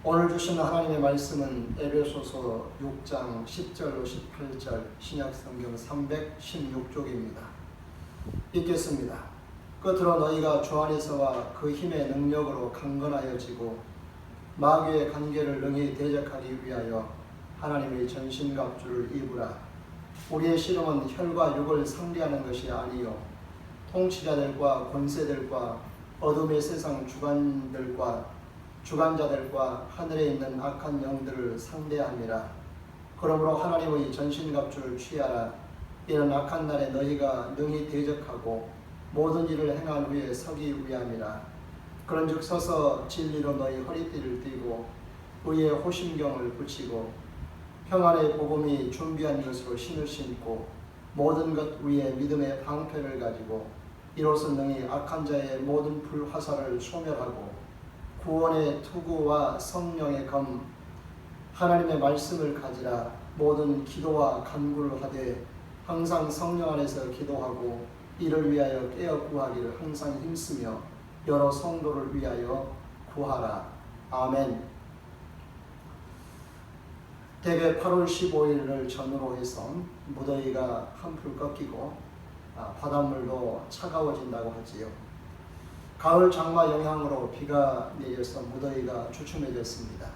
오늘 주신 하나님의 말씀은 에베소서 6장 10절로 18절 신약성경 316쪽입니다. 읽겠습니다. 끝으로 너희가 주 안에서와 그 힘의 능력으로 강건하여지고 마귀의 관계를 능히 대적하기 위하여 하나님의 전신갑주를 입으라. 우리의 씨름은 혈과 육을 상대하는 것이 아니요 통치자들과 권세들과 어둠의 세상 주관자들과 하늘에 있는 악한 영들을 상대함이라. 그러므로 하나님의 전신갑주를 취하라. 이는 악한 날에 너희가 능히 대적하고 모든 일을 행한 후에 서기 위함이라. 그런즉 서서 진리로 너희 허리띠를 띠고 의의 호심경을 붙이고 평안의 복음이 준비한 것으로 신을 신고 모든 것 위에 믿음의 방패를 가지고 이로써 능히 악한 자의 모든 불화살을 소멸하고 구원의 투구와 성령의 검 하나님의 말씀을 가지라. 모든 기도와 간구를 하되 항상 성령 안에서 기도하고 이를 위하여 깨어 구하기를 항상 힘쓰며 여러 성도를 위하여 구하라. 아멘. 대개 8월 15일을 전후로 해서 무더위가 한풀 꺾이고 바닷물도 차가워진다고 하지요. 가을 장마 영향으로 비가 내려서 무더위가 주춤해졌습니다.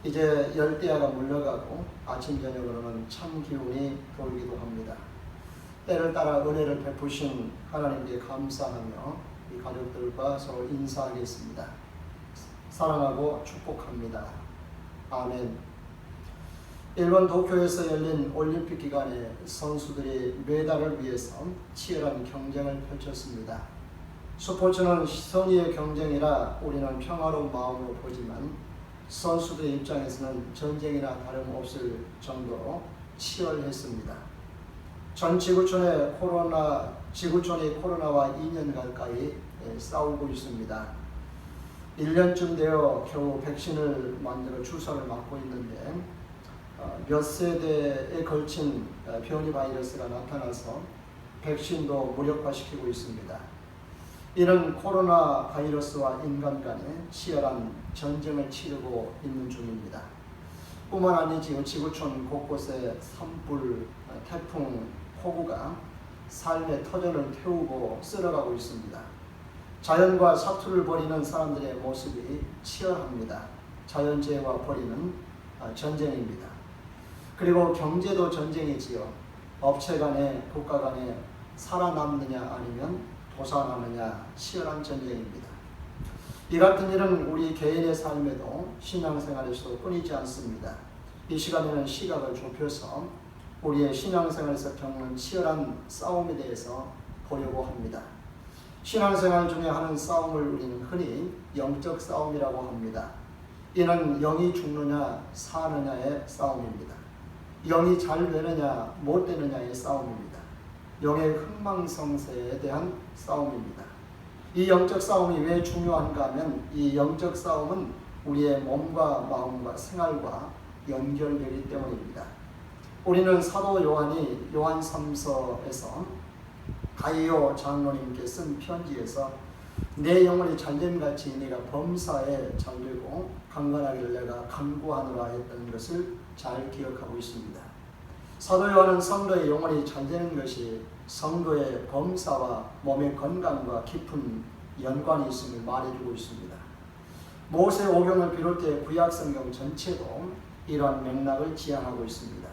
이제 열대야가 물러가고 아침 저녁으로는 찬 기운이 돌기도 합니다. 때를 따라 은혜를 베푸신 하나님께 감사하며 이 가족들과 서로 인사하겠습니다. 사랑하고 축복합니다. 아멘. 일본 도쿄에서 열린 올림픽 기간에 선수들이 메달을 위해서 치열한 경쟁을 펼쳤습니다. 스포츠는 선의의 경쟁이라 우리는 평화로운 마음으로 보지만 선수들의 입장에서는 전쟁이나 다름없을 정도로 치열했습니다. 전 지구촌이 코로나와 2년 가까이 싸우고 있습니다. 1년쯤 되어 겨우 백신을 만들어 주사를 맞고 있는데 몇 세대에 걸친 변이 바이러스가 나타나서 백신도 무력화시키고 있습니다. 이는 코로나 바이러스와 인간 간의 치열한 전쟁을 치르고 있는 중입니다. 뿐만 아니지 지구촌 곳곳에 산불, 태풍, 폭우가 삶의 터전을 태우고 쓸어가고 있습니다. 자연과 사투를 벌이는 사람들의 모습이 치열합니다. 자연재해와 벌이는 전쟁입니다. 그리고 경제도 전쟁이지요. 업체 간에 국가 간에 살아남느냐 아니면 도산하느냐 치열한 전쟁입니다. 이 같은 일은 우리 개인의 삶에도 신앙생활에서도 끊이지 않습니다. 이 시간에는 시각을 좁혀서 우리의 신앙생활에서 겪는 치열한 싸움에 대해서 보려고 합니다. 신앙생활 중에 하는 싸움을 우리는 흔히 영적 싸움이라고 합니다. 이는 영이 죽느냐 사느냐의 싸움입니다. 영이 잘 되느냐 못 되느냐의 싸움입니다. 영의 흥망성쇠에 대한 싸움입니다. 이 영적 싸움이 왜 중요한가 하면 이 영적 싸움은 우리의 몸과 마음과 생활과 연결되기 때문입니다. 우리는 사도 요한이 요한 3서에서 가이오 장로님께 쓴 편지에서 내 영혼이 잘됨같이 내가 범사에 잘되고 강건하기를 내가 간구하노라 했던 것을 잘 기억하고 있습니다. 사도 요한은 성도의 영혼이 잘되는 것이 성도의 범사와 몸의 건강과 깊은 연관이 있음을 말해주고 있습니다. 모세오경을 비롯해 구약성경 전체도 이러한 맥락을 지향하고 있습니다.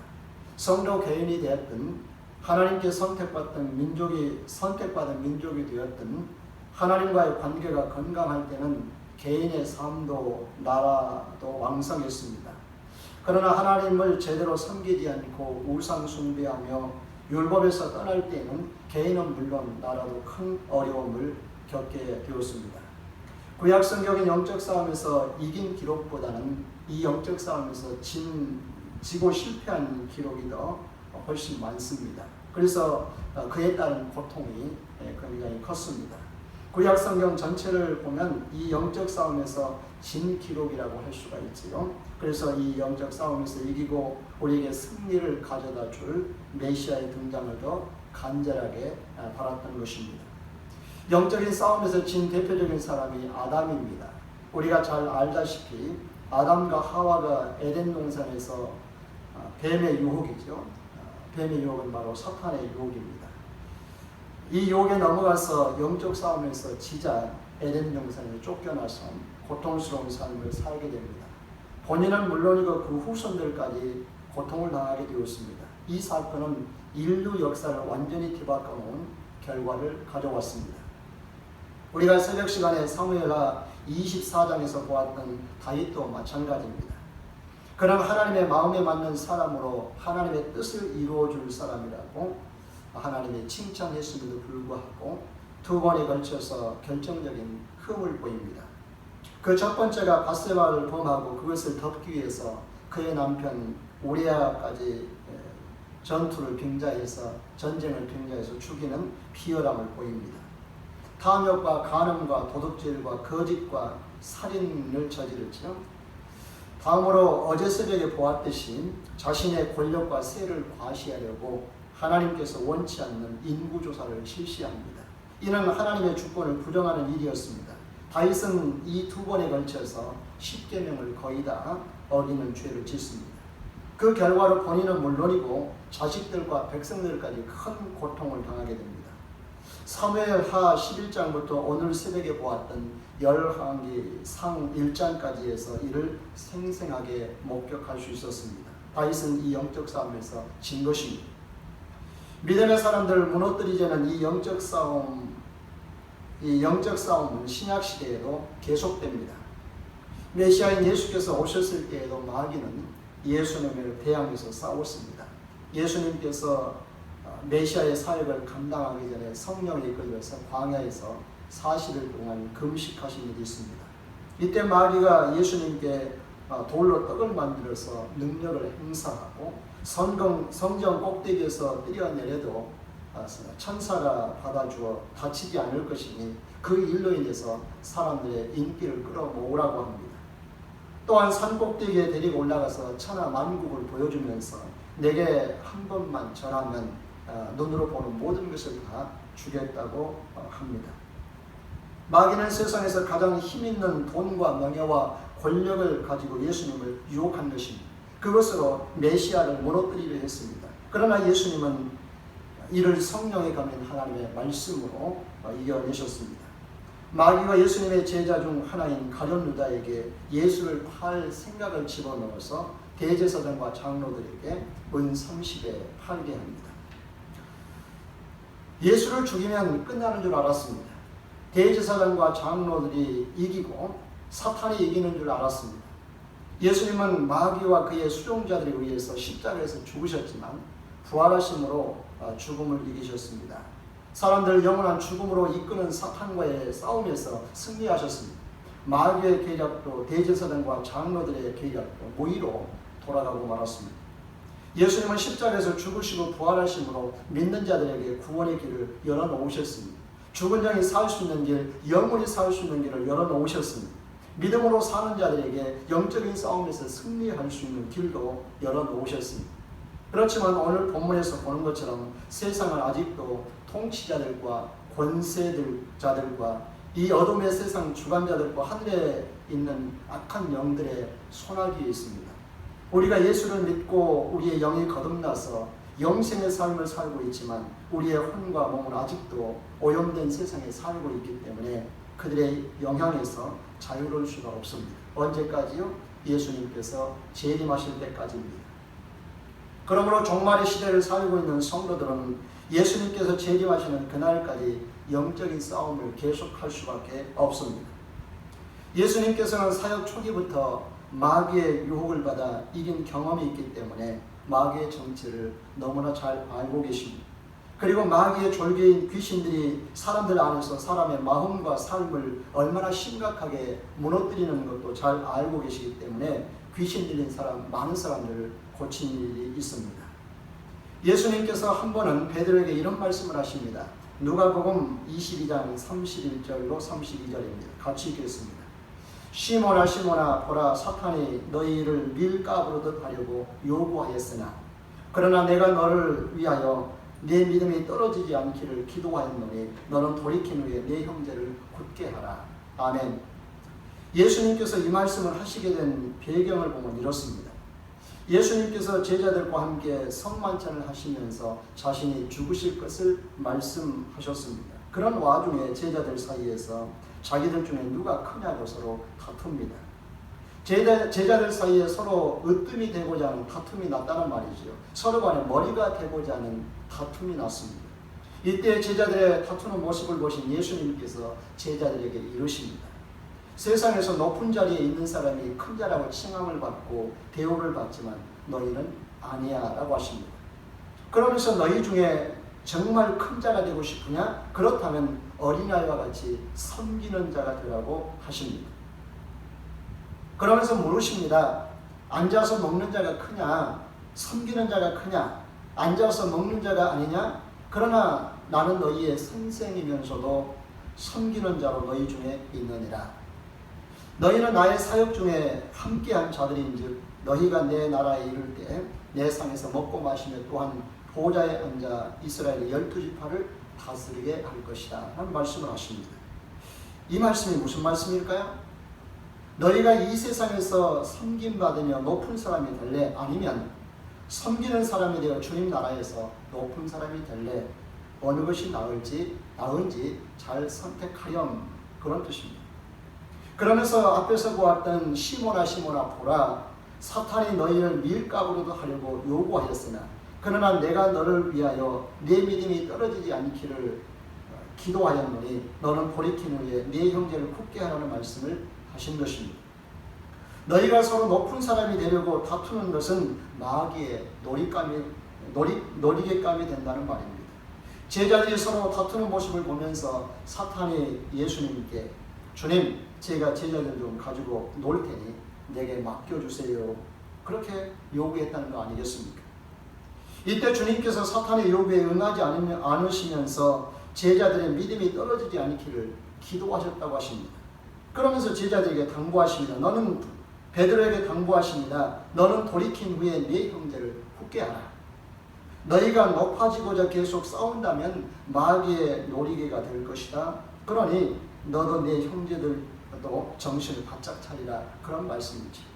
성도 개인이 되었든 하나님께 선택받은 민족이 되었든 하나님과의 관계가 건강할 때는 개인의 삶도 나라도 왕성했습니다. 그러나 하나님을 제대로 섬기지 않고 우상 숭배하며 율법에서 떠날 때에는 개인은 물론 나라도 큰 어려움을 겪게 되었습니다. 구약 성경의 영적 싸움에서 이긴 기록보다는 이 영적 싸움에서 지고 실패한 기록이 더 훨씬 많습니다. 그래서 그에 따른 고통이 굉장히 컸습니다. 구약 성경 전체를 보면 이 영적 싸움에서 진 기록이라고 할 수가 있지요. 그래서 이 영적 싸움에서 이기고 우리에게 승리를 가져다 줄 메시아의 등장을 더 간절하게 바랐던 것입니다. 영적인 싸움에서 진 대표적인 사람이 아담입니다. 우리가 잘 알다시피 아담과 하와가 에덴 동산에서 뱀의 유혹이죠. 뱀의 유혹은 바로 사탄의 유혹입니다. 이 유혹에 넘어가서 영적 싸움에서 지자 에덴 동산에 쫓겨나서 고통스러운 삶을 살게 됩니다. 본인은 물론이고 그 후손들까지 고통을 당하게 되었습니다. 이 사건은 인류 역사를 완전히 뒤바꿔 놓은 결과를 가져왔습니다. 우리가 새벽 시간에 사무엘하 24장에서 보았던 다윗도 마찬가지입니다. 그는 하나님의 마음에 맞는 사람으로 하나님의 뜻을 이루어줄 사람이라고 하나님이 칭찬했음에도 불구하고 두 번에 걸쳐서 결정적인 흠을 보입니다. 그 첫 번째가 밧세바를 범하고 그것을 덮기 위해서 그의 남편 우리아까지 전쟁을 빙자해서 죽이는 비열함을 보입니다. 탐욕과 간음과 도둑질과 거짓과 살인을 저지르죠. 다음으로 어제 새벽에 보았듯이 자신의 권력과 세를 과시하려고 하나님께서 원치 않는 인구조사를 실시합니다. 이는 하나님의 주권을 부정하는 일이었습니다. 다윗은 이 두 번에 걸쳐서 10계명을 거의 다 어기는 죄를 짓습니다. 그 결과로 본인은 물론이고 자식들과 백성들까지 큰 고통을 당하게 됩니다. 사무엘하 11장부터 오늘 새벽에 보았던 열왕기 상 1장까지 해서 이를 생생하게 목격할 수 있었습니다. 다윗은 이 영적 싸움에서 진 것입니다. 믿음의 사람들을 무너뜨리자는 이 영적 싸움은 신약 시대에도 계속됩니다. 메시아인 예수께서 오셨을 때에도 마귀는 예수님을 대항해서 싸웠습니다. 예수님께서 메시아의 사역을 감당하기 전에 성령에 이끌려서 광야에서 40일 동안 금식하신 일이 있습니다. 이때 마귀가 예수님께 돌로 떡을 만들어서 능력을 행사하고 성전 꼭대기에서 뛰어내려도 천사가 받아주어 다치지 않을 것이니 그 일로 인해서 사람들의 인기를 끌어모으라고 합니다. 또한 산 꼭대기에 데리고 올라가서 천하 만국을 보여주면서 내게 한 번만 전하면 눈으로 보는 모든 것을 다 주겠다고 합니다. 마귀는 세상에서 가장 힘있는 돈과 명예와 권력을 가지고 예수님을 유혹한 것입니다. 그것으로 메시아를 무너뜨리려 했습니다. 그러나 예수님은 이를 성령에 감린 하나님의 말씀으로 이겨내셨습니다. 마귀가 예수님의 제자 중 하나인 가룟 유다에게 예수를 팔 생각을 집어넣어서 대제사장과 장로들에게 은 30에 팔게 합니다. 예수를 죽이면 끝나는 줄 알았습니다. 대제사장과 장로들이 이기고 사탄이 이기는 줄 알았습니다. 예수님은 마귀와 그의 수종자들에 의해서 십자가에서 죽으셨지만 부활하심으로 죽음을 이기셨습니다. 사람들을 영원한 죽음으로 이끄는 사탄과의 싸움에서 승리하셨습니다. 마귀의 계략도 대제사장과 장로들의 계략도 무의로 돌아가고 말았습니다. 예수님은 십자가에서 죽으시고 부활하심으로 믿는 자들에게 구원의 길을 열어놓으셨습니다. 죽은 자이 살 수 있는 길, 영원히 살 수 있는 길을 열어놓으셨습니다. 믿음으로 사는 자들에게 영적인 싸움에서 승리할 수 있는 길도 열어놓으셨습니다. 그렇지만 오늘 본문에서 보는 것처럼 세상은 아직도 통치자들과 권세자들과 이 어둠의 세상 주관자들과 하늘에 있는 악한 영들의 손아귀에 있습니다. 우리가 예수를 믿고 우리의 영이 거듭나서 영생의 삶을 살고 있지만 우리의 혼과 몸은 아직도 오염된 세상에 살고 있기 때문에 그들의 영향에서 자유로울 수가 없습니다. 언제까지요? 예수님께서 재림하실 때까지입니다. 그러므로 종말의 시대를 살고 있는 성도들은 예수님께서 재림하시는 그날까지 영적인 싸움을 계속할 수밖에 없습니다. 예수님께서는 사역 초기부터 마귀의 유혹을 받아 이긴 경험이 있기 때문에 마귀의 정체를 너무나 잘 알고 계십니다. 그리고 마귀의 졸개인 귀신들이 사람들 안에서 사람의 마음과 삶을 얼마나 심각하게 무너뜨리는 것도 잘 알고 계시기 때문에 귀신 들린 많은 사람들을 고친 일이 있습니다. 예수님께서 한 번은 베드로에게 이런 말씀을 하십니다. 누가복음 22장 31절로 32절입니다. 같이 읽겠습니다. 시몬아 시몬아 보라 사탄이 너희를 밀가부르듯 하려고 요구하였으나 그러나 내가 너를 위하여 내 믿음이 떨어지지 않기를 기도하였노니 너는 돌이킨 후에 내 형제를 굳게 하라. 아멘. 예수님께서 이 말씀을 하시게 된 배경을 보면 이렇습니다. 예수님께서 제자들과 함께 성만찬을 하시면서 자신이 죽으실 것을 말씀하셨습니다. 그런 와중에 제자들 사이에서 자기들 중에 누가 크냐고 서로 다툽니다. 제자들 사이에 서로 으뜸이 되고자 하는 다툼이 났다는 말이죠. 서로 간에 머리가 되고자 하는 다툼이 났습니다. 이때 제자들의 다투는 모습을 보신 예수님께서 제자들에게 이르십니다. 세상에서 높은 자리에 있는 사람이 큰 자라고 칭함을 받고 대우를 받지만 너희는 아니야 라고 하십니다. 그러면서 너희 중에 정말 큰 자가 되고 싶으냐? 그렇다면 어린아이와 같이 섬기는 자가 되라고 하십니다. 그러면서 물으십니다. 앉아서 먹는 자가 크냐? 섬기는 자가 크냐? 앉아서 먹는 자가 아니냐? 그러나 나는 너희의 선생이면서도 섬기는 자로 너희 중에 있느니라. 너희는 나의 사역 중에 함께한 자들인즉 너희가 내 나라에 이를 때 내 상에서 먹고 마시며 또한 보좌에 앉아 이스라엘의 12지파를 다스리게 할 것이다 라는 말씀을 하십니다. 이 말씀이 무슨 말씀일까요? 너희가 이 세상에서 섬김받으며 높은 사람이 될래? 아니면 섬기는 사람이 되어 주님 나라에서 높은 사람이 될래? 어느 것이 나은지 잘 선택하렴, 그런 뜻입니다. 그러면서 앞에서 보았던 시몬아 보라, 사탄이 너희를 밀가부로도 하려고 요구하였으나 그러나 내가 너를 위하여 내 믿음이 떨어지지 않기를 기도하였노니 너는 돌이킴을 위해 네 형제를 굳게 하라는 말씀을 하신 것입니다. 너희가 서로 높은 사람이 되려고 다투는 것은 마귀의 놀이개감이 된다는 말입니다. 제자들이 서로 다투는 모습을 보면서 사탄이 예수님께 주님, 제가 제자들 좀 가지고 놀 테니 내게 맡겨주세요, 그렇게 요구했다는 거 아니겠습니까? 이때 주님께서 사탄의 요구에 응하지 않으시면서 제자들의 믿음이 떨어지지 않기를 기도하셨다고 하십니다. 그러면서 제자들에게 당부하십니다. 너는 베드로에게 당부하십니다. 너는 돌이킨 후에 네 형제를 굳게 하라. 너희가 높아지고자 계속 싸운다면 마귀의 놀이개가 될 것이다. 그러니 너도 네 형제들도 정신을 바짝 차리라, 그런 말씀이지.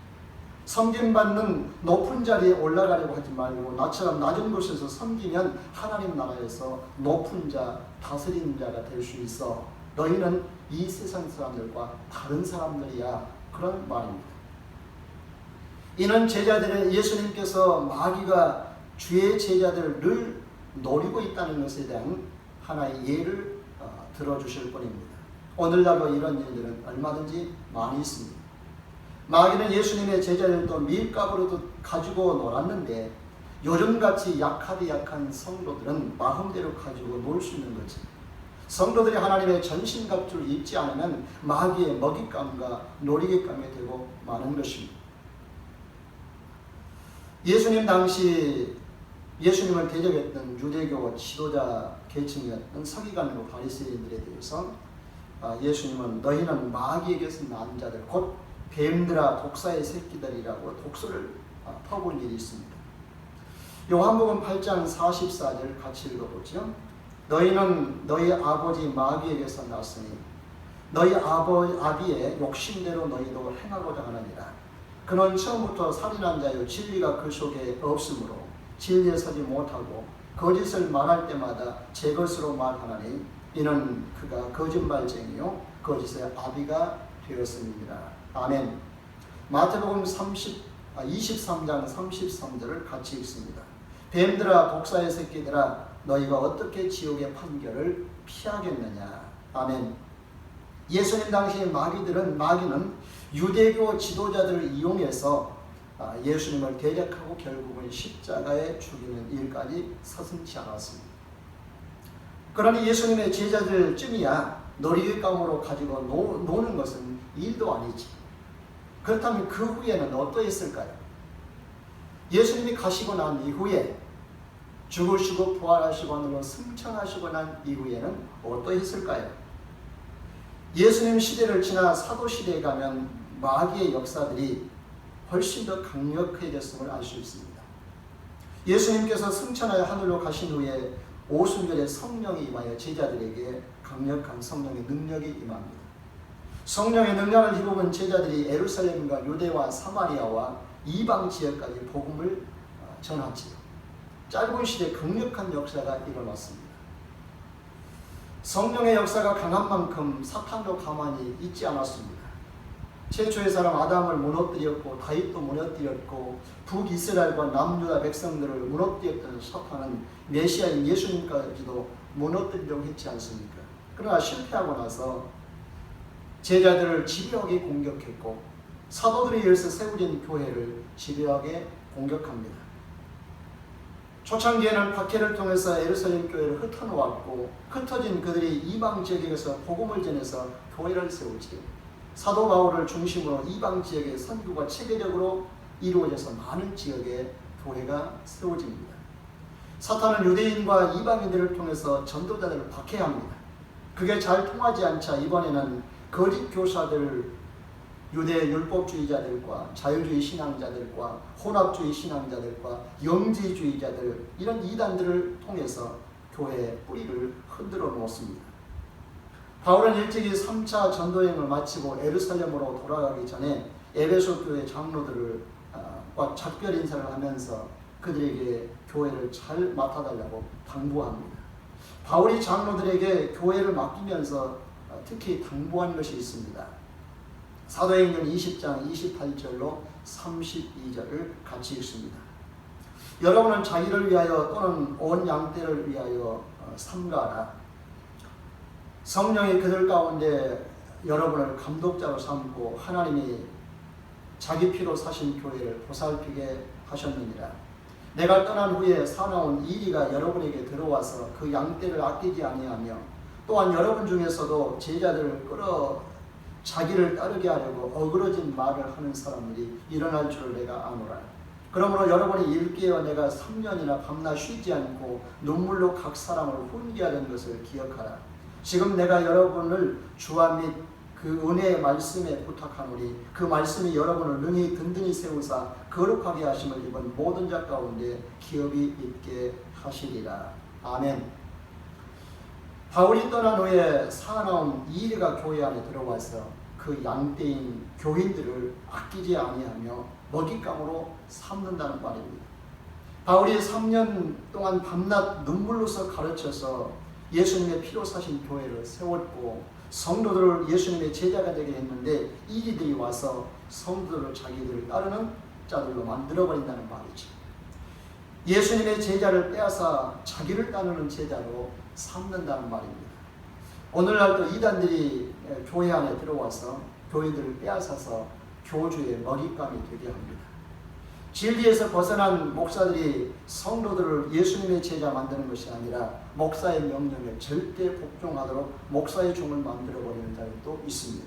섬김받는 높은 자리에 올라가려고 하지 말고 나처럼 낮은 곳에서 섬기면 하나님 나라에서 높은 자, 다스리는 자가 될 수 있어. 너희는 이 세상 사람들과 다른 사람들이야, 그런 말입니다. 이는 제자들의 예수님께서 마귀가 주의 제자들을 늘 노리고 있다는 것에 대한 하나의 예를 들어주실 뿐입니다. 오늘날도 이런 일들은 얼마든지 많이 있습니다. 마귀는 예수님의 제자들도 밀가부로도 가지고 놀았는데 요즘같이 약한 성도들은 마음대로 가지고 놀 수 있는 거지. 성도들이 하나님의 전신갑주를 입지 않으면 마귀의 먹잇감과 놀이개감이 되고 마는 것입니다. 예수님 당시 예수님을 대적했던 유대교 지도자 계층이었던 서기관과 바리새인들에 대해서 예수님은 너희는 마귀에게서 난 자들 곧 뱀들아 독사의 새끼들이라고 독소를 퍼본 일이 있습니다. 요한복음 8장 44절 같이 읽어보죠. 너희는 너희 아버지 마귀에게서 났으니 너희 아비의 욕심대로 너희도 행하고자 하느니라. 그는 처음부터 살인한 자요 진리가 그 속에 없으므로 진리에 서지 못하고 거짓을 말할 때마다 제 것으로 말하나니 이는 그가 거짓말쟁이요 거짓의 아비가 되었음이니라. 아멘. 마태복음 23장 33절을 같이 읽습니다. 뱀들아 독사의 새끼들아 너희가 어떻게 지옥의 판결을 피하겠느냐. 아멘. 예수님 당시 마귀는 유대교 지도자들을 이용해서 예수님을 대적하고 결국은 십자가에 죽이는 일까지 서슴지 않았습니다. 그러니 예수님의 제자들쯤이야 놀이감으로 가지고 노는 것은 일도 아니지. 그렇다면 그 후에는 어떠했을까요? 예수님이 가시고 난 이후에 죽으시고 부활하시고 하늘로 승천하시고 난 이후에는 어떠했을까요? 예수님 시대를 지나 사도시대에 가면 마귀의 역사들이 훨씬 더 강력해졌음을 알 수 있습니다. 예수님께서 승천하여 하늘로 가신 후에 오순절에 성령이 임하여 제자들에게 강력한 성령의 능력이 임합니다. 성령의 능력을 입은 제자들이 예루살렘과 유대와 사마리아와 이방 지역까지 복음을 전하지요. 짧은 시대에 강력한 역사가 일어났습니다. 성령의 역사가 강한 만큼 사탄도 가만히 있지 않았습니다. 최초의 사람 아담을 무너뜨렸고 다윗도 무너뜨렸고 북이스라엘과 남유다 백성들을 무너뜨렸던 사탄은 메시아인 예수님까지도 무너뜨리려고 했지 않습니까? 그러나 실패하고 나서 제자들을 집요하게 공격했고 사도들에 의해서 세워진 교회를 집요하게 공격합니다. 초창기에는 박해를 통해서 예루살렘 교회를 흩어놓았고 흩어진 그들이 이방 지역에서 복음을 전해서 교회를 세우지요. 사도 바울을 중심으로 이방 지역의 선교가 체계적으로 이루어져서 많은 지역에 교회가 세워집니다. 사탄은 유대인과 이방인들을 통해서 전도자들을 박해합니다. 그게 잘 통하지 않자 이번에는 거짓 교사들, 유대 율법주의자들과 자유주의 신앙자들과 혼합주의 신앙자들과 영지주의자들, 이런 이단들을 통해서 교회의 뿌리를 흔들어 놓습니다. 바울은 일찍이 3차 전도여행을 마치고 예루살렘으로 돌아가기 전에 에베소 교회 장로들과 작별 인사를 하면서 그들에게 교회를 잘 맡아달라고 당부합니다. 바울이 장로들에게 교회를 맡기면서 특히 당부한 것이 있습니다. 사도행전 20장 28절로 32절을 같이 읽습니다. 여러분은 자기를 위하여 또는 온 양떼를 위하여 삼가하라. 성령이 그들 가운데 여러분을 감독자로 삼고 하나님이 자기 피로 사신 교회를 보살피게 하셨느니라. 내가 떠난 후에 사나운 이리가 여러분에게 들어와서 그 양떼를 아끼지 아니하며 또한 여러분 중에서도 제자들을 끌어 자기를 따르게 하려고 어그러진 말을 하는 사람들이 일어날 줄을 내가 아노라. 그러므로 여러분이 일깨어 내가 3년이나 밤낮 쉬지 않고 눈물로 각 사람을 훈계하는 것을 기억하라. 지금 내가 여러분을 주와 및 그 은혜의 말씀에 부탁하노니 그 말씀이 여러분을 능히 든든히 세우사 거룩하게 하심을 입은 모든 자 가운데 기업이 있게 하시리라. 아멘. 바울이 떠난 후에 사나운 이리가 교회 안에 들어와서 그 양떼인 교인들을 아끼지 아니하며 먹잇감으로 삼는다는 말입니다. 바울이 3년 동안 밤낮 눈물로서 가르쳐서 예수님의 피로 사신 교회를 세웠고 성도들을 예수님의 제자가 되게 했는데 이리들이 와서 성도들을 자기들을 따르는 자들로 만들어버린다는 말이죠. 예수님의 제자를 빼앗아 자기를 따르는 제자로 삼는다는 말입니다. 오늘날도 이단들이 교회 안에 들어와서 교인들을 빼앗아서 교주의 먹잇감이 되게 합니다. 진리에서 벗어난 목사들이 성도들을 예수님의 제자 만드는 것이 아니라 목사의 명령에 절대 복종하도록 목사의 종을 만들어버리는 자들도 있습니다.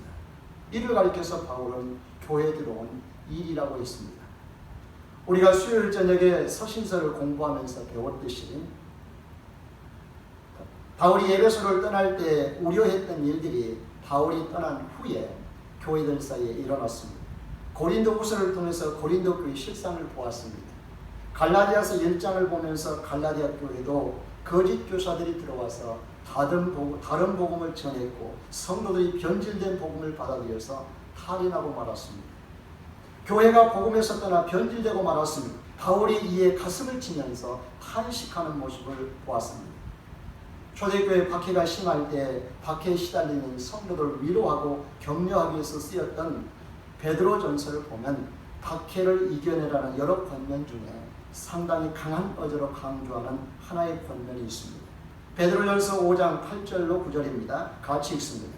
이를 가리켜서 바울은 교회에 들어온 일이라고 했습니다. 우리가 수요일 저녁에 서신서를 공부하면서 배웠듯이 바울이 에베소를 떠날 때 우려했던 일들이 바울이 떠난 후에 교회들 사이에 일어났습니다. 고린도후서를 통해서 고린도 교회 실상을 보았습니다. 갈라디아서 1장을 보면서 갈라디아 교회도 거짓 교사들이 들어와서 다른 복음을 전했고 성도들이 변질된 복음을 받아들여서 탈인하고 말았습니다. 교회가 복음에서 떠나 변질되고 말았습니다. 바울이 이에 가슴을 치면서 탄식하는 모습을 보았습니다. 초대교회 박해가 심할 때 박해에 시달리는 성도들을 위로하고 격려하기 위해서 쓰였던 베드로 전서를 보면 박해를 이겨내라는 여러 권면 중에 상당히 강한 어조로 강조하는 하나의 권면이 있습니다. 베드로전서 5장 8절로 9절입니다. 같이 읽습니다.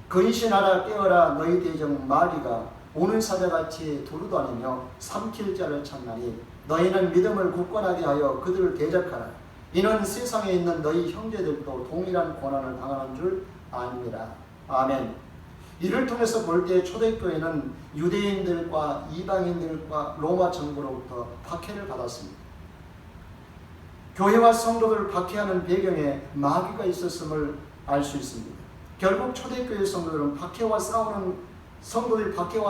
근신하라 깨어라 너희 대적 마귀가 오는 사자같이 두루다니며 삼킬 자를 찾나니 너희는 믿음을 굳건하게 하여 그들을 대적하라. 이는 세상에 있는 너희 형제들도 동일한 고난을 당하는 줄 아니라. 아멘. 이를 통해서 볼 때 초대교회는 유대인들과 이방인들과 로마 정부로부터 박해를 받았습니다. 교회와 성도들을 박해하는 배경에 마귀가 있었음을 알 수 있습니다. 결국 초대교회 성도들이 박해와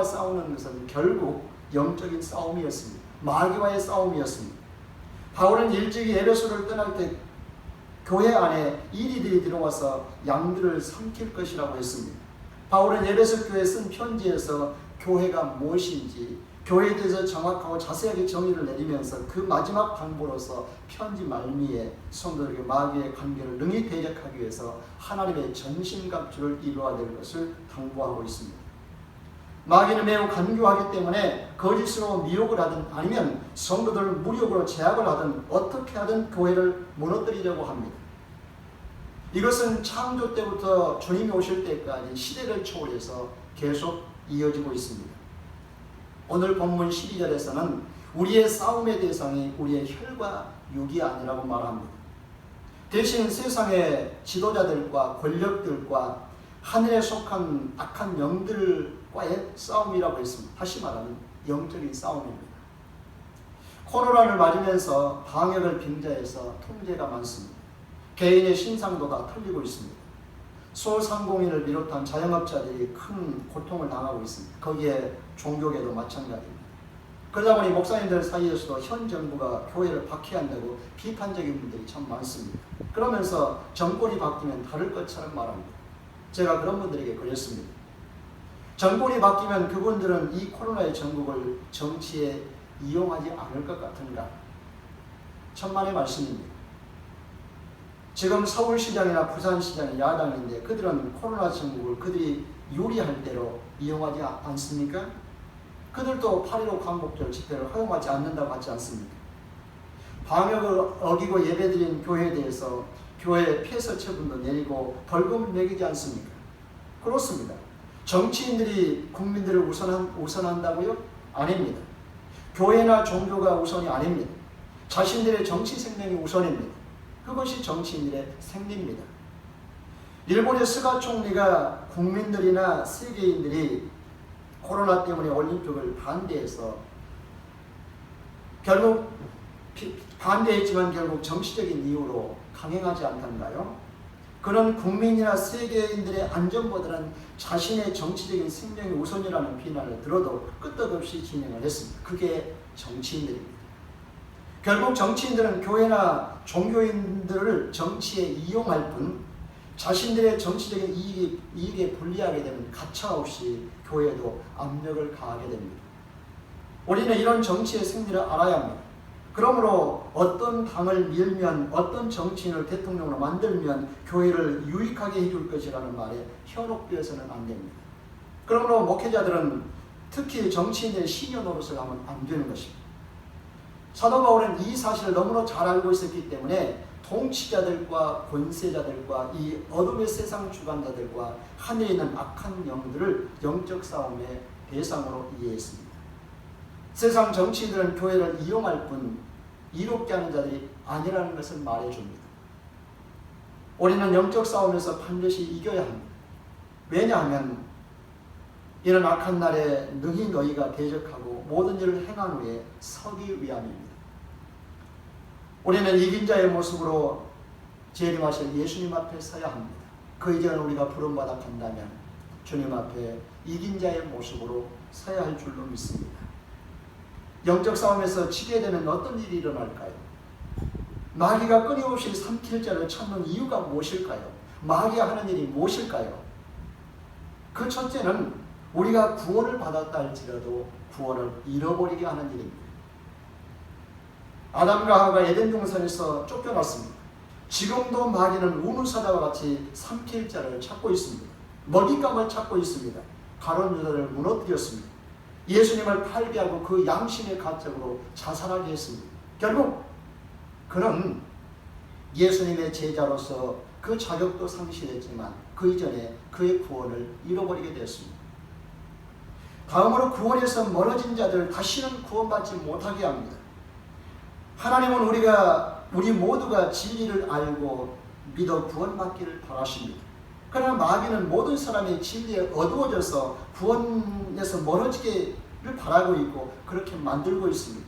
싸우는 것은 결국 영적인 싸움이었습니다. 마귀와의 싸움이었습니다. 바울은 일찍이 에베소를 떠날 때 교회 안에 이리들이 들어와서 양들을 삼킬 것이라고 했습니다. 바울은 에베소 교회에 쓴 편지에서 교회가 무엇인지 교회에 대해서 정확하고 자세하게 정의를 내리면서 그 마지막 방법으로서 편지 말미에 성도들에게 마귀의 관계를 능히 대적하기 위해서 하나님의 전신갑주를 이루어야 될 것을 당부하고 있습니다. 마귀는 매우 간교하기 때문에 거짓으로 미혹을 하든 아니면 성도들을 무력으로 제약을 하든 어떻게 하든 교회를 무너뜨리려고 합니다. 이것은 창조 때부터 주님이 오실 때까지 시대를 초월해서 계속 이어지고 있습니다. 오늘 본문 12절에서는 우리의 싸움의 대상이 우리의 혈과 육이 아니라고 말합니다. 대신 세상의 지도자들과 권력들과 하늘에 속한 악한 영들과의 싸움이라고 했습니다. 다시 말하면 영적인 싸움입니다. 코로나를 맞으면서 방역을 빙자해서 통제가 많습니다. 개인의 신상도가 털리고 있습니다. 소상공인을 비롯한 자영업자들이 큰 고통을 당하고 있습니다. 거기에 종교계도 마찬가지입니다. 그러다 보니 목사님들 사이에서도 현 정부가 교회를 박해한다고 비판적인 분들이 참 많습니다. 그러면서 정권이 바뀌면 다를 것처럼 말합니다. 제가 그런 분들에게 그랬습니다. 정권이 바뀌면 그분들은 이 코로나의 전국을 정치에 이용하지 않을 것 같은가? 천만의 말씀입니다. 지금 서울시장이나 부산시장이 야당인데 그들은 코로나 전국을 그들이 유리할 대로 이용하지 않습니까? 그들도 8.15 광복절 집회를 허용하지 않는다고 하지 않습니까? 방역을 어기고 예배드린 교회에 대해서 교회 폐쇄 처분도 내리고 벌금을 매기지 않습니까? 그렇습니다. 정치인들이 국민들을 우선한다고요? 아닙니다. 교회나 종교가 우선이 아닙니다. 자신들의 정치 생명이 우선입니다. 그것이 정치인들의 생리입니다. 일본의 스가 총리가 국민들이나 세계인들이 코로나 때문에 올림픽을 반대해서 결국 반대했지만 결국 정치적인 이유로 강행하지 않던가요? 그런 국민이나 세계인들의 안전보다는 자신의 정치적인 생명이 우선이라는 비난을 들어도 끄떡없이 진행을 했습니다. 그게 정치인들입니다. 결국 정치인들은 교회나 종교인들을 정치에 이용할 뿐 자신들의 정치적인 이익에 불리하게 되면 가차없이 교회에도 압력을 가하게 됩니다. 우리는 이런 정치의 승리를 알아야 합니다. 그러므로 어떤 당을 밀면 어떤 정치인을 대통령으로 만들면 교회를 유익하게 해줄 것이라는 말에 현혹되어서는 안 됩니다. 그러므로 목회자들은 특히 정치인의 시녀 노릇을 하면 안 되는 것입니다. 사도 바울은 이 사실을 너무나 잘 알고 있었기 때문에 통치자들과 권세자들과 이 어둠의 세상 주관자들과 하늘에 있는 악한 영들을 영적 싸움의 대상으로 이해했습니다. 세상 정치인들은 교회를 이용할 뿐 이롭게 하는 자들이 아니라는 것을 말해줍니다. 우리는 영적 싸움에서 반드시 이겨야 합니다. 왜냐하면 이런 악한 날에 능히 너희가 대적하고 모든 일을 행한 후에 서기 위함입니다. 우리는 이긴 자의 모습으로 재림하실 예수님 앞에 서야 합니다. 그 이전에 우리가 부름받아 간다면 주님 앞에 이긴 자의 모습으로 서야 할 줄로 믿습니다. 영적 싸움에서 지게 되면 어떤 일이 일어날까요? 마귀가 끊임없이 삼킬 자를 찾는 이유가 무엇일까요? 마귀가 하는 일이 무엇일까요? 그 첫째는 우리가 구원을 받았다 할지라도 구원을 잃어버리게 하는 일입니다. 아담과 하와가 에덴 동산에서 쫓겨났습니다. 지금도 마귀는 우누사자와 같이 삼킬 자를 찾고 있습니다. 먹잇감을 찾고 있습니다. 가룟 유다를 무너뜨렸습니다. 예수님을 팔배하고 그 양심의 가책으로 자살하게 했습니다. 결국 그는 예수님의 제자로서 그 자격도 상실했지만 그 이전에 그의 구원을 잃어버리게 되었습니다. 다음으로 구원에서 멀어진 자들 다시는 구원받지 못하게 합니다. 하나님은 우리 모두가 진리를 알고 믿어 구원받기를 바라십니다. 그러나 마귀는 모든 사람이 진리에 어두워져서 구원에서 멀어지기를 바라고 있고 그렇게 만들고 있습니다.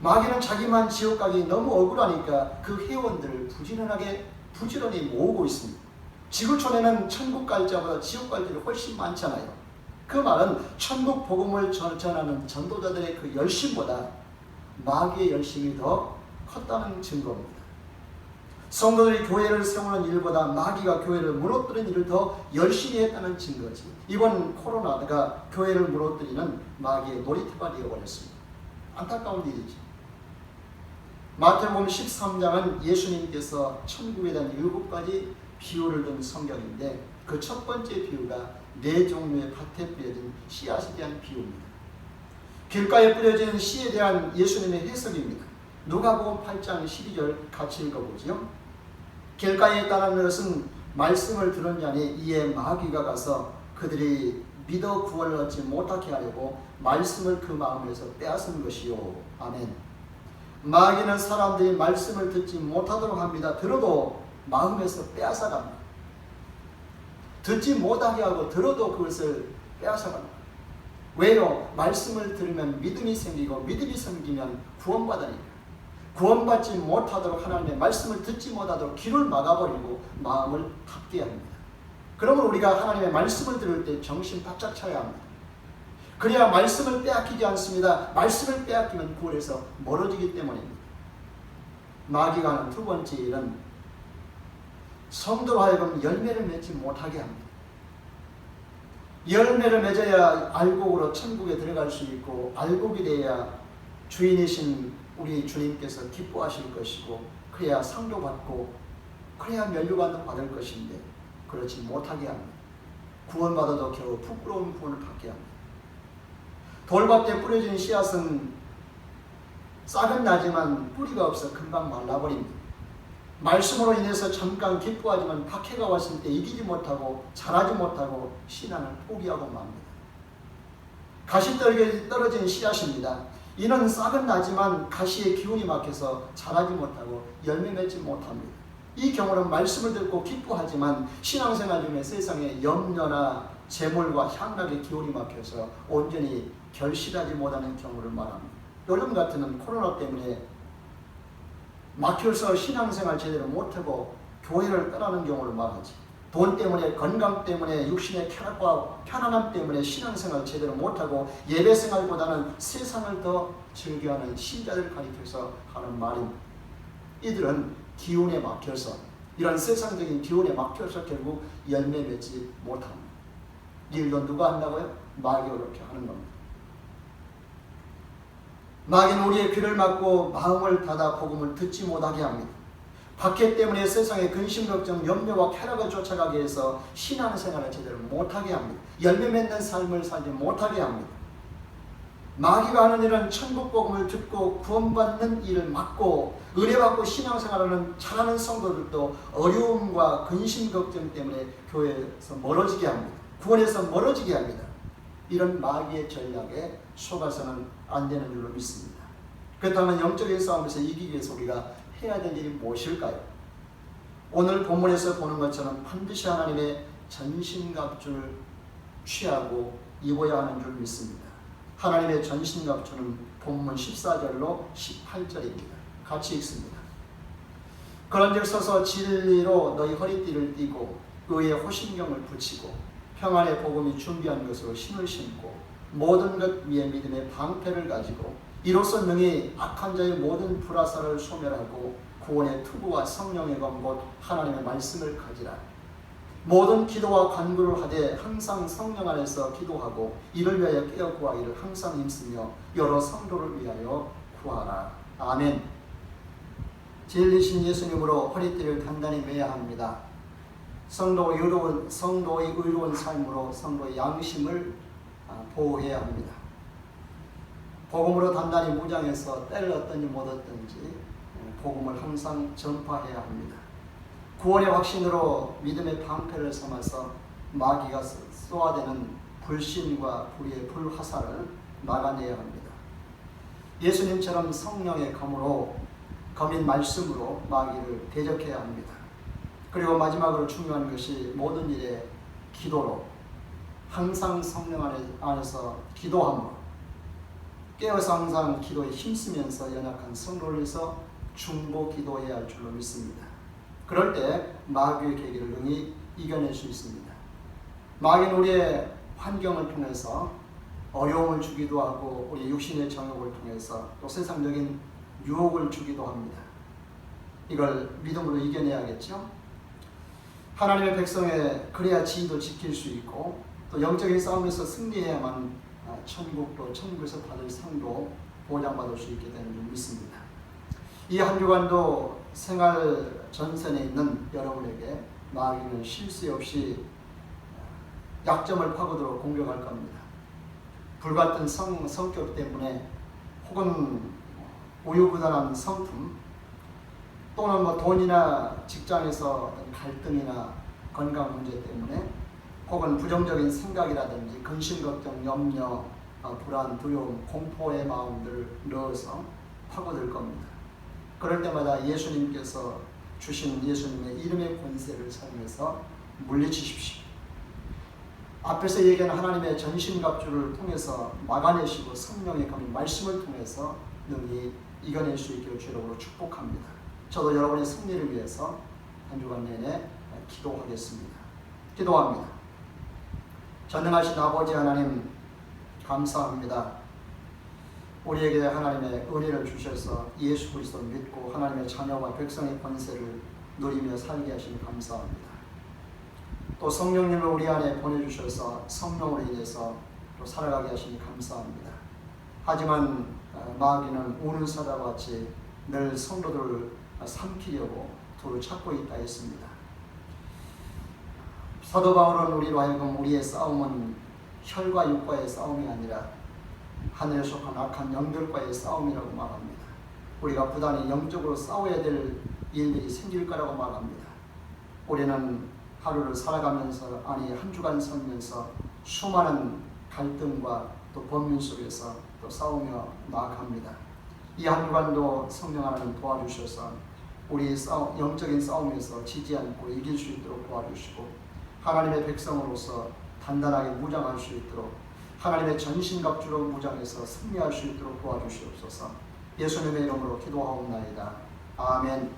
마귀는 자기만 지옥 가기 너무 억울하니까 그 회원들을 부지런히 모으고 있습니다. 지구촌에는 천국 갈 자보다 지옥 갈 자들이 훨씬 많잖아요. 그 말은 천국 복음을 전하는 전도자들의 그 열심보다 마귀의 열심이 더 컸다는 증거입니다. 성도들이 교회를 세우는 일보다 마귀가 교회를 무너뜨리는 일을 더 열심히 했다는 증거지. 이번 코로나가 교회를 무너뜨리는 마귀의 놀이터가 되어버렸습니다. 안타까운 일이지. 마태복음 13장은 예수님께서 천국에 대한 7가지 비유를 든 성경인데 그 첫 번째 비유가 4종류의 밭에 뿌려진 씨앗에 대한 비유입니다. 길가에 뿌려진 씨에 대한 예수님의 해석입니다. 누가복음 8장 12절 같이 읽어보죠. 길가에 있다는 것은 말씀을 들은 자니 이에 마귀가 가서 그들이 믿어 구원을 얻지 못하게 하려고 말씀을 그 마음에서 빼앗은 것이요. 아멘. 마귀는 사람들이 말씀을 듣지 못하도록 합니다. 들어도 마음에서 빼앗아갑니다. 듣지 못하게 하고 들어도 그것을 빼앗아갑니다. 왜요? 말씀을 들으면 믿음이 생기고 믿음이 생기면 구원받으니까. 구원받지 못하도록 하나님의 말씀을 듣지 못하도록 귀를 막아버리고 마음을 닫게 합니다. 그러면 우리가 하나님의 말씀을 들을 때 정신 바짝 차야 합니다. 그래야 말씀을 빼앗기지 않습니다. 말씀을 빼앗기면 구원에서 멀어지기 때문입니다. 마귀가 하는 두 번째 일은 성도로 하여금 열매를 맺지 못하게 합니다. 열매를 맺어야 알곡으로 천국에 들어갈 수 있고 알곡이 돼야 주인이신 우리 주님께서 기뻐하실 것이고 그래야 상도 받고 그래야 면류관도 받을 것인데 그렇지 못하게 합니다. 구원받아도 겨우 부끄러운 구원을 받게 합니다. 돌밭에 뿌려진 씨앗은 싹은 나지만 뿌리가 없어 금방 말라버립니다. 말씀으로 인해서 잠깐 기뻐하지만 박해가 왔을 때 이기지 못하고 자라지 못하고 신앙을 포기하고 맙니다. 가시떨기에 떨어진 씨앗입니다. 이는 싹은 나지만 가시의 기운이 막혀서 자라지 못하고 열매 맺지 못합니다. 이 경우는 말씀을 듣고 기뻐하지만 신앙생활 중에 세상의 염려나 재물과 향락의 기운이 막혀서 온전히 결실하지 못하는 경우를 말합니다. 요즘 같은 코로나 때문에 막혀서 신앙생활 제대로 못하고 교회를 떠나는 경우를 말하지. 돈 때문에 건강 때문에 육신의 쾌락과 편안함 때문에 신앙생활 제대로 못하고 예배생활보다는 세상을 더 즐겨하는 신자들 가리켜서 하는 말입니다. 이들은 기운에 막혀서 이런 세상적인 기운에 막혀서 결국 열매 맺지 못합니다. 일도 누가 한다고요? 마귀가 그렇게 하는 겁니다. 마귀는 우리의 귀를 막고 마음을 닫아 복음을 듣지 못하게 합니다. 박해 때문에 세상의 근심, 걱정, 염려와 쾌락을 쫓아가게 해서 신앙생활을 제대로 못하게 합니다. 열매 맺는 삶을 살지 못하게 합니다. 마귀가 하는 일은 천국 복음을 듣고 구원받는 일을 막고 은혜받고 신앙생활하는 잘하는 성도들도 어려움과 근심, 걱정 때문에 교회에서 멀어지게 합니다. 구원에서 멀어지게 합니다. 이런 마귀의 전략에 속아서는 안 되는 줄로 믿습니다. 그렇다면 영적인 싸움에서 이기기 위해서 우리가 해야 될 일이 무엇일까요? 오늘 본문에서 보는 것처럼 반드시 하나님의 전신갑주를 취하고 입어야 하는 줄 믿습니다. 하나님의 전신갑주는 본문 14절로 18절입니다. 같이 읽습니다. 그런즉 서서 진리로 너희 허리띠를 띠고 의의 호신경을 붙이고 평안의 복음이 준비한 것으로 신을 신고 모든 것 위에 믿음의 방패를 가지고 이로써 능히 악한 자의 모든 불화살을 소멸하고 구원의 투구와 성령의 검 곧 하나님의 말씀을 가지라. 모든 기도와 간구를 하되 항상 성령 안에서 기도하고 이를 위하여 깨어 구하기를 항상 힘쓰며 여러 성도를 위하여 구하라. 아멘. 진리신 예수님으로 허리띠를 단단히 매야 합니다. 성도의 의로운 삶으로 성도의 양심을 보호해야 합니다. 복음으로 단단히 무장해서 때를 얻든지 못 얻든지 복음을 항상 전파해야 합니다. 구원의 확신으로 믿음의 방패를 삼아서 마귀가 쏘아대는 불신과 불의의 불화살을 막아내야 합니다. 예수님처럼 성령의 검인 말씀으로 마귀를 대적해야 합니다. 그리고 마지막으로 중요한 것이 모든 일에 기도로 항상 성령 안에서 기도함으로 깨어서 항상 기도에 힘쓰면서 연약한 성도를 위해서 중보 기도해야 할 줄로 믿습니다. 그럴 때 마귀의 계기를 능히 이겨낼 수 있습니다. 마귀는 우리의 환경을 통해서 어려움을 주기도 하고 우리 육신의 정욕을 통해서 또 세상적인 유혹을 주기도 합니다. 이걸 믿음으로 이겨내야겠죠. 하나님의 백성에 그래야 지위도 지킬 수 있고 또 영적인 싸움에서 승리해야만 천국도 천국에서 받을 상도 보장받을 수 있게 되는 줄 믿습니다. 이 한 주간도 생활 전선에 있는 여러분에게 마귀는 쉴 새 없이 약점을 파고들어 공격할 겁니다. 불같은 성격 때문에 혹은 우유부단한 성품 또는 돈이나 직장에서 어떤 갈등이나 건강 문제 때문에 혹은 부정적인 생각이라든지 근심, 걱정, 염려, 불안, 두려움, 공포의 마음들을 넣어서 파고들 겁니다. 그럴 때마다 예수님께서 주신 예수님의 이름의 권세를 사용해서 물리치십시오. 앞에서 얘기한 하나님의 전신갑주를 통해서 막아내시고 성령의 강림 말씀을 통해서 능히 이겨낼 수 있기를 주로 축복합니다. 저도 여러분의 승리를 위해서 한 주간 내내 기도하겠습니다. 기도합니다. 전능하신 아버지 하나님 감사합니다. 우리에게 하나님의 은혜를 주셔서 예수 그리스도를 믿고 하나님의 자녀와 백성의 권세를 누리며 살게 하시니 감사합니다. 또 성령님을 우리 안에 보내주셔서 성령으로 인해서 또 살아가게 하시니 감사합니다. 하지만 마귀는 우는 사자와 같이 늘 성도들을 삼키려고 돌을 찾고 있다 했습니다. 사도 바울은 우리로 하여금 우리의 싸움은 혈과 육과의 싸움이 아니라 하늘에 속한 악한 영들과의 싸움이라고 말합니다. 우리가 부단히 영적으로 싸워야 될 일들이 생길 거라고 말합니다. 우리는 하루를 살아가면서 한 주간 살면서 수많은 갈등과 또 번민 속에서 또 싸우며 나아갑니다. 이 한 주간도 성령 하나님 도와주셔서 우리 영적인 싸움에서 지지 않고 이길 수 있도록 도와주시고 하나님의 백성으로서 단단하게 무장할 수 있도록 하나님의 전신갑주로 무장해서 승리할 수 있도록 도와주시옵소서. 예수님의 이름으로 기도하옵나이다. 아멘.